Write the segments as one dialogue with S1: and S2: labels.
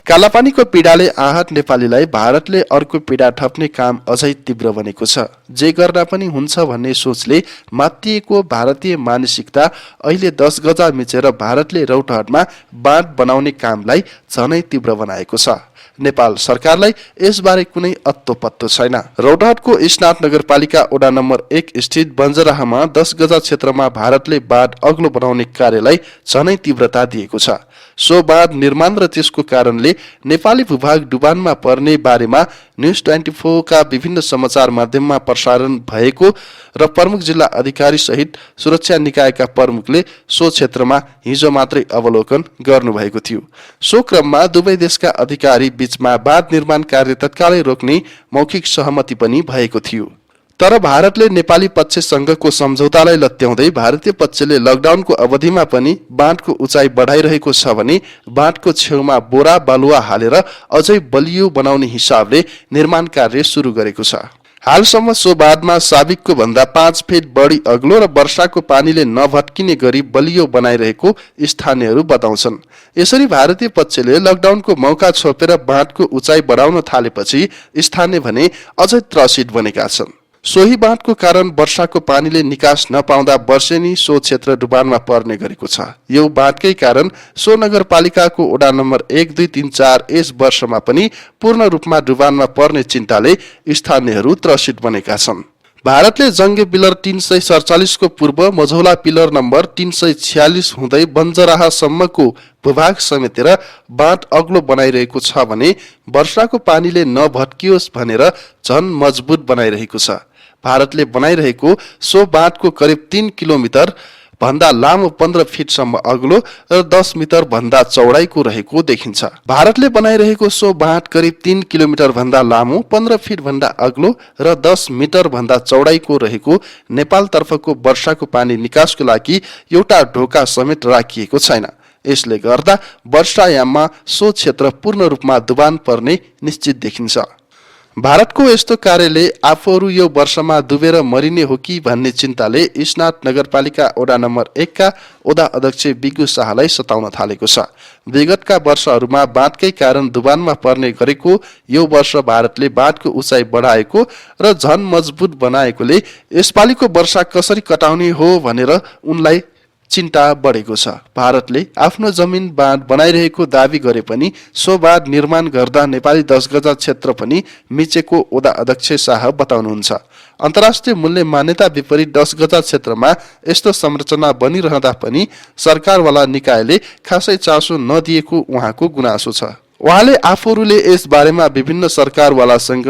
S1: कालापानीको पीडाले आहत नेपालीलाई भारतले अर्को पीडा थप्ने काम अझै तीव्र बनेको छ। जे गर्दा पनि हुन्छ भन्ने सोचले मात्तिएको भारतीय मानसिकता अहिले 10 गजा मिचेर भारतले रौतहटमा बाँध बनाउने कामलाई झनै तीव्र बनाएको छ। नेपाल सरकारलाई यसबारे कुनै अत्तो पत्तो छैन। रौतहटको स्नात नगरपालिका वडा नम्बर 1 स्थित बन्जराहमा 10 गजा क्षेत्रमा भारतले बाँध अग्लो बनाउने कार्यलाई झनै तीव्रता दिएको छ। सो बाँध निर्माण र त्यसको कारणले नेपाली भूभाग डुबानमा पर्ने बारेमा न्युज 24 का विभिन्न समाचार माध्यममा प्रसारण भएको र प्रमुख जिल्ला अधिकारी सहित सुरक्षा निकायका प्रमुखले सो क्षेत्रमा हिजो मात्रै अवलोकन गर्नुभएको थियो। सो क्रममा दुवै देशका अधिकारी बीचमा बाँध निर्माण कार्य तत्कालै रोक्ने मौखिक सहमति पनि भएको थियो। तर भारतले नेपाली पक्षसँगको सम्झौतालाई लत्याउँदै भारतीय पक्षले लकडाउनको अवधिमा पनि बाँधको उचाइ बढाइरहेको छ भने बाँधको छेउमा बोरा बालुवा हालेर अझै बलियो बनाउने हिसाबले निर्माण कार्य सुरु गरेको छ। हालसम्म सो बाँधमा साबिकको भन्दा 5 फिट बढी अग्लो र वर्षाको पानीले नभत्किने गरी बलियो बनाइरहेको स्थानीयहरू बताउँछन्। यसरी भारतीय पक्षले लकडाउनको मौका छोपेर बाँधको उचाइ बढाउन थालेपछि स्थानीय भने अझै त्रसित बनेका छन्। सोही बाँधको कारण वर्षाको पानीले निकास नपाउँदा वर्षेनी सो क्षेत्र डुबानमा पर्ने गरेको छ। यो बाँधकै कारण सो नगरपालिकाको वडा नम्बर 1, 2, 3, 4 यस वर्षमा पनि पूर्ण रूपमा डुबानमा पर्ने चिन्ताले स्थानीयहरू त्रसित बनेका छन्। भारतले जङ्गे पिलर 347 को पूर्व मझौला पिलर नम्बर 346 हुँदै बन्जराहसम्मको भूभाग समेतेर बाँध अग्लो बनाइरहेको छ भने वर्षाको पानीले नभत्कियोस् भनेर झन मजबुत बनाइरहेको छ। भारतले बनाइरहेको सो बाँधको करिब 3 किलोमिटर भन्दा लामो 15 फिटसम्म अग्लो र 10 मिटर भन्दा चौडाइको रहेको देखिन्छ। भारतले बनाइरहेको सो बाँध करिब 3 किलोमिटर भन्दा लामो 15 फिट भन्दा अग्लो र 10 मिटर भन्दा चौडाइको रहेको नेपाल तर्फको वर्षाको पानी निकासको लागि एउटा ढोका समेत राखिएको छैन। यसले गर्दा वर्षायाममा सो क्षेत्र पूर्ण रूपमा डुबान पर्ने निश्चित देखिन्छ। भारतको यस्तो कार्यले आफूहरू यो वर्षमा डुबेर मरिने हो कि भन्ने चिन्ताले स्नात नगरपालिका वडा नम्बर 1 का वडा अध्यक्ष बिगु शाहलाई सताउन थालेको छ। विगतका वर्षहरूमा बाँधकै कारण डुबानमा पर्ने गरेको यो वर्ष भारतले बाँधको उचाइ बढाएको र झन मजबुत बनाएकोले यसपालिको वर्षा कसरी कटाउने हो भनेर उनलाई चिन्ता बढेको छ। भारतले आफ्नो जमिन बाँध बनाइरहेको दावी गरे पनि सो बाँध निर्माण गर्दा नेपाली 10 गजा क्षेत्र पनि मिचेको वडा अध्यक्ष शाह बताउनुहुन्छ। अन्तर्राष्ट्रिय मूल्य मान्यता विपरीत 10 गजा क्षेत्रमा यस्तो संरचना बनिरहँदा पनि सरकारवाला निकायले खासै चासो नदिएको उहाँको गुनासो छ। उहाँले आफूहरूले यस बारेमा विभिन्न सरकारवालासँग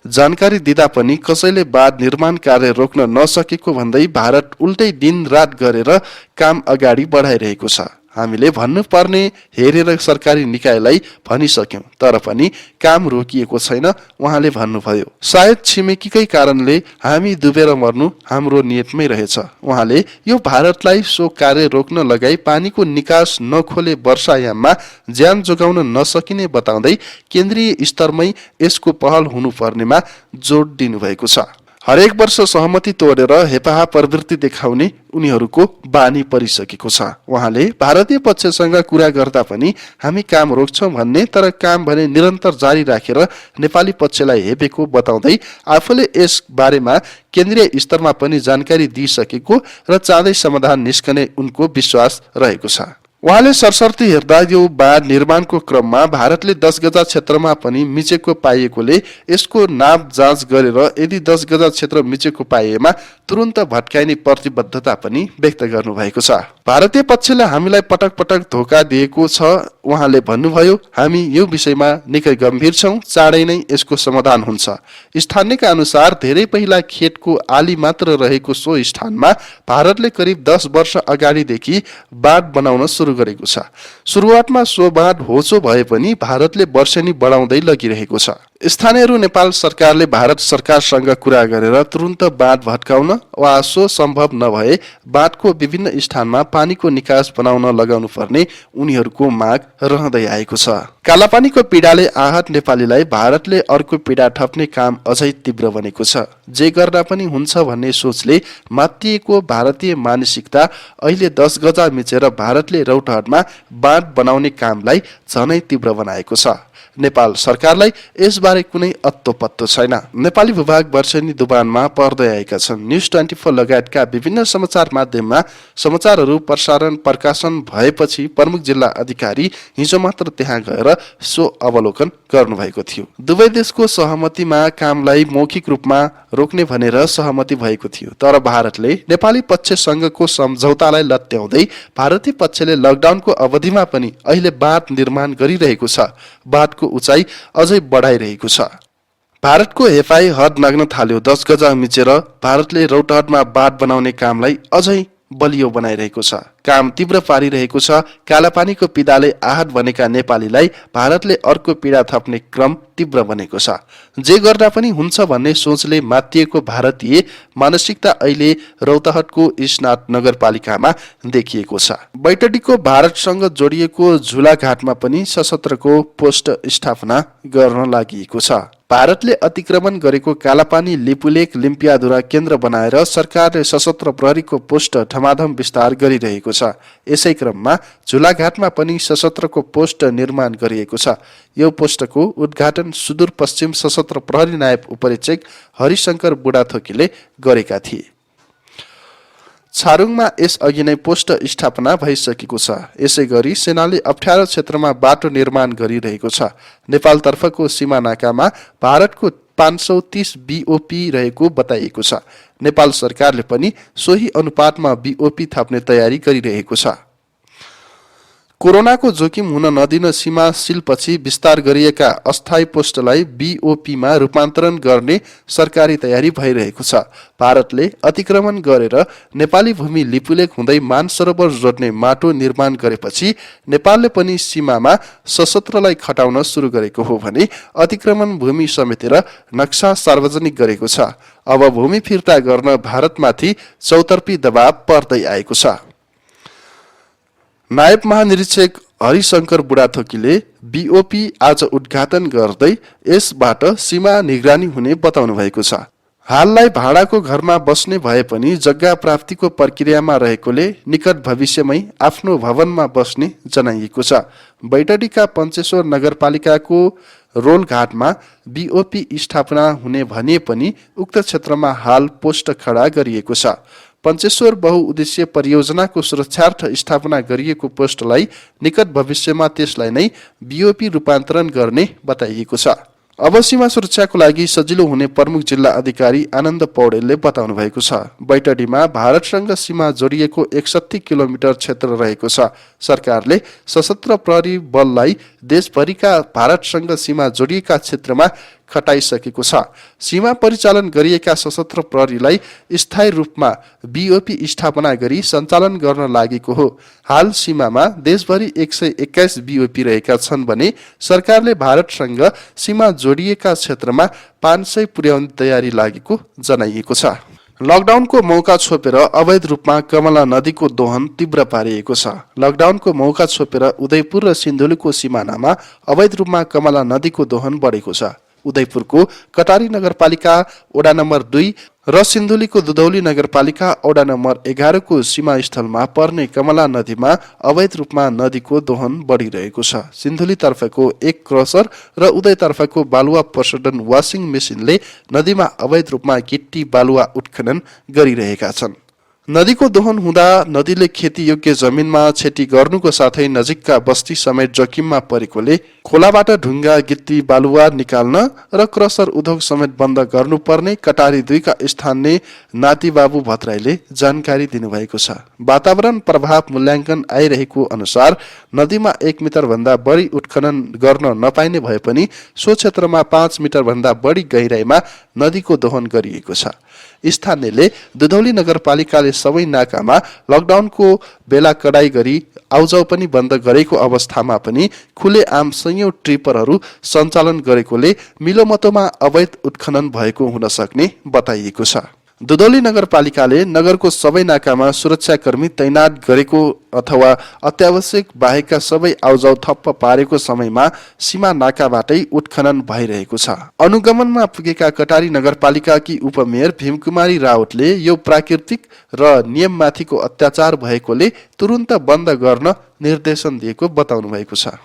S1: जानकारी दिँदा पनि कसैले बाँध निर्माण कार्य रोक्न नसकेको भन्दै भारत उल्टै दिन रात गरेर काम अगाडि बढाइरहेको छ। हामीले भन्नुपर्ने हेरेर सरकारी निकायलाई भनिसक्यौं तर पनि काम रोकिएको छैन उहाँले भन्नुभयो। सायद छिमेकीकै कारणले हामी डुबेर मर्नु हाम्रो नियतमै रहेछ। उहाँले यो भारतलाई सो कार्य रोक्न लगाई पानीको निकास नखोले वर्षायाममा ज्यान जोगाउन नसकिने बताउँदै केन्द्रीय स्तरमै यसको पहल हुनुपर्नेमा जोड दिनुभएको छ। हरेक वर्ष सहमति तोडेर हेपाहा प्रवृत्ति देखाउने उनीहरूको बानी परिसकेको छ। उहाँले भारतीय पक्षसँग कुरा गर्दा पनि हामी काम रोक्छौं भन्ने तर काम भने निरन्तर जारी राखेर नेपाली पक्षलाई हेपेको बताउँदै आफूले यस बारेमा केन्द्रीय स्तरमा पनि जानकारी दिइसकेको र चाँडै समाधान निस्कने उनको विश्वास रहेको छ। उहाँले सरसर्ती हेर्दा यो बाँध निर्माणको क्रममा भारतले 10 गजा क्षेत्रमा पनि मिचेको पाइएकोले यसको नाप जाँच गरेर यदि 10 गजा क्षेत्र मिचेको पाइएमा तुरुन्त भत्काइने प्रतिबद्धता पनि व्यक्त गर्नुभएको छ। भारतीय पक्षले हामीलाई पटक पटक धोका दिएको छ। उहाँले भन्नुभयो हामी यो विषयमा निकै गम्भीर छौं, चाँडै नै यसको समाधान हुन्छ। स्थानीयका अनुसार धेरै पहिला खेतको आली मात्र रहेको सो स्थानमा भारतले करिब 10 वर्ष अगाडिदेखि बाँध बनाउन सुरु गरेको छ। सुरुवातमा सो बाँध होचो भए पनि भारतले वर्षेनी बढाउँदै लगिरहेको छ। स्थानीयहरू नेपाल सरकारले भारत सरकारसँग कुरा गरेर तुरुन्त बाँध भत्काउन वा सो सम्भव नभए बाँधको विभिन्न स्थानमा पानीको निकास बनाउन लगाउनु पर्ने उनीहरूको माग रहँदै आएको छ। कालापानीको पीडाले आहत नेपालीलाई भारतले अर्को पीडा थप्ने काम अझै तीव्र बनेको छ। जे गर्दा पनि हुन्छ भन्ने सोचले मात्तिएको भारतीय मानसिकता अहिले 10 गजा मिचेर भारतले रौतहटमा बाँध बनाउने कामलाई झनै तीव्र बनाएको छ। नेपाल सरकारलाई यसबारे कुनै अत्तो पत्तो छैन। नेपाली भूभाग वर्षेनी दुबानमा पर्दै आएका छन्। न्युज 24 लगायतका विभिन्न समाचार माध्यममा समाचारहरू प्रसारण प्रकाशन भएपछि प्रमुख जिल्ला अधिकारी हिजो मात्र त्यहाँ गएर सो अवलोकन गर्नुभएको थियो। दुवै देशको सहमतिमा कामलाई मौखिक रूपमा रोक्ने भनेर सहमति भएको थियो, तर भारतले नेपाली पक्षसँगको सम्झौतालाई लत्याउँदै भारतीय पक्षले लकडाउनको अवधिमा पनि अहिले बाँध निर्माण गरिरहेको छ। बाँधको उचाइ अझै बढाइरहेको छ। भारतको हेफाई हद नाग्न थाल्यो। 10 गजा मिचेर भारतले रौतहटमा बाँध बनाउने कामलाई अझै बलियो बनाइरहेको छ। काम तीव्र पारिरहेको छ। कालापानीको पीडाले आहत बनेका नेपालीलाई भारतले अर्को पीडा थप्ने क्रम तीव्र बनेको छ। जे गर्दा पनि हुन्छ भन्ने सोचले मात्तिएको भारतीय मानसिकता अहिले रौतहटको इस्नाथ नगरपालिकामा देखिएको छ। बैतडीको भारतसँग जोडिएको झुलाघाटमा पनि सशस्त्रको पोस्ट स्थापना गर्न लागि छ। भारतले अतिक्रमण गरेको कालापानी लिपुलेक लिम्पियाधुरा केन्द्र बनाएर सरकारले सशस्त्र प्रहरीको पोस्ट धमाधम विस्तार गरिरहेको छ। यसै क्रममा झुलाघाटमा पनि सशस्त्रको पोस्ट निर्माण गरिएको छ। यो पोस्टको उद्घाटन सुदूरपश्चिम सशस्त्र प्रहरी नायब उपरीक्षक हरिशंकर बुढाथोकीले गरेका थिए। छारुङमा यसअघि नै पोस्ट स्थापना भइसकेको छ। यसै गरी सेनाले अप्ठ्यारो क्षेत्रमा बाटो निर्माण गरिरहेको छ। नेपालतर्फको सीमा नाकामा भारतको 530 BOP रहेको बताइएको छ। नेपाल सरकारले पनि सोही अनुपातमा BOP थप्ने तयारी गरिरहेको छ। कोरोनाको जोखिम हुन नदिन सीमा सिलपछि विस्तार गरिएका अस्थायी पोस्टलाई BOP मा रूपान्तरण गर्ने सरकारी तयारी भइरहेको छ। भारतले अतिक्रमण गरेर नेपाली भूमि लिपुलेक हुँदै मानसरोवर जोड्ने माटो निर्माण गरेपछि नेपालले पनि सीमामा सशस्त्रलाई खटाउन सुरु गरेको हो भने अतिक्रमण भूमि समेटेर नक्सा सार्वजनिक गरेको छ। अब भूमि फिर्ता गर्न भारतमाथि चौतर्फी दबाव पर्दै आएको छ। नायब महानिरीक्षक हरिशंकर बुढाथोकीले BOP आज उद्घाटन गर्दै यसबाट सीमा निगरानी हुने बताउनु भएको छ। हाललाई भाडाको घरमा बस्ने भए पनि जग्गा प्राप्तिको प्रक्रियामा रहेकोले निकट भविष्यमै आफ्नो भवनमा बस्ने जनाइएको छ। बैतडीका पञ्चेश्वर नगरपालिकाको रोलघाटमा BOP स्थापना हुने भने पनि उक्त क्षेत्रमा हाल पोस्ट खडा गरिएको छ। पञ्चेश्वर बहुउद्देश्य परियोजनाको सुरक्षार्थ स्थापना गरिएको पोस्टलाई निकट भविष्यमा त्यसलाई नै BOP रूपान्तरण गर्ने बताइएको छ। अब सीमा सुरक्षाको लागि सजिलो हुने प्रमुख जिल्ला अधिकारी आनन्द पौडेलले बताउनु भएको छ। बैतडीमा भारतसँग सीमा जोडिएको 61 किलोमिटर क्षेत्र रहेको छ। सरकारले सशस्त्र प्रहरी बललाई देशभरिका भारतसँग सीमा जोडिएका क्षेत्रमा खटाइसकेको छ। सीमा परिचालन गरिएका सशस्त्र प्रहरीलाई स्थायी रूपमा BOP स्थापना गरी सञ्चालन गर्न लागेको हो। हाल सीमामा देशभरि 121 BOP रहेका छन् भने सरकारले भारतसँग सीमा जोडिएका क्षेत्रमा 500 पुर्याउने तयारी लागेको जनाइएको छ। लकडाउनको मौका छोपेर अवैध रूपमा कमला नदीको दोहन तीव्र पारिएको छ। लकडाउनको मौका छोपेर उदयपुर र सिन्धुलीको सिमानामा अवैध रूपमा कमला नदीको दोहन बढेको छ। उदयपुरको कटारी नगरपालिका वडा नम्बर 2 र सिन्धुलीको दुधौली नगरपालिका वडा नम्बर 11 को सीमास्थलमा पर्ने कमला नदीमा अवैध रूपमा नदीको दोहन बढिरहेको छ। सिन्धुली तर्फको एक क्रसर र उदय तर्फको बालुवा प्रशोधन वासिङ मेसिनले नदीमा अवैध रूपमा गिट्टी बालुवा उत्खनन गरिरहेका छन्। नदीको दोहन हुँदा नदीले खेती योग्य जमिनमा क्षति गर्नुको साथै नजिकका बस्ती समेत जोखिममा परेकोले खोलाबाट ढुङ्गा गिट्टी बालुवा निकाल्न र क्रसर उद्योग समेत बन्द गर्नुपर्ने कटारी 2 का स्थानीय नाति बाबु भट्टराईले जानकारी दिनुभएको छ। वातावरण प्रभाव मूल्याङ्कन आइरहेको अनुसार नदीमा 1 मिटर भन्दा बढी उत्खनन गर्न नपाइने भए पनि सो क्षेत्रमा 5 मिटर भन्दा बढी गहिराईमा नदीको दोहन गरिएको छ। स्थानीयले दुधौली नगरपालिकाले सबै नाकामा लकडाउनको बेला कडाई गरी आउजाउ पनि बन्द गरेको अवस्थामा पनि खुलेआम संयौं ट्रिपरहरू सञ्चालन गरेकोले मिलोमतोमा अवैध उत्खनन भएको हुन सक्ने बताइएको छ। दुधौली नगरपालिकाले नगरको सबै नाकामा सुरक्षाकर्मी तैनात गरेको अथवा अत्यावश्यक बाहेकका सबै आउजाउ ठप्प पारेको समयमा सीमा नाकाबाटै उत्खनन भइरहेको छ। अनुगमनमा पुगेका कटारी नगरपालिकाकी उपमेयर भीमकुमारी राउतले यो प्राकृतिक र नियममाथिको अत्याचार भएकोले तुरुन्त बन्द गर्न निर्देशन दिएको बताउनु भएको छ।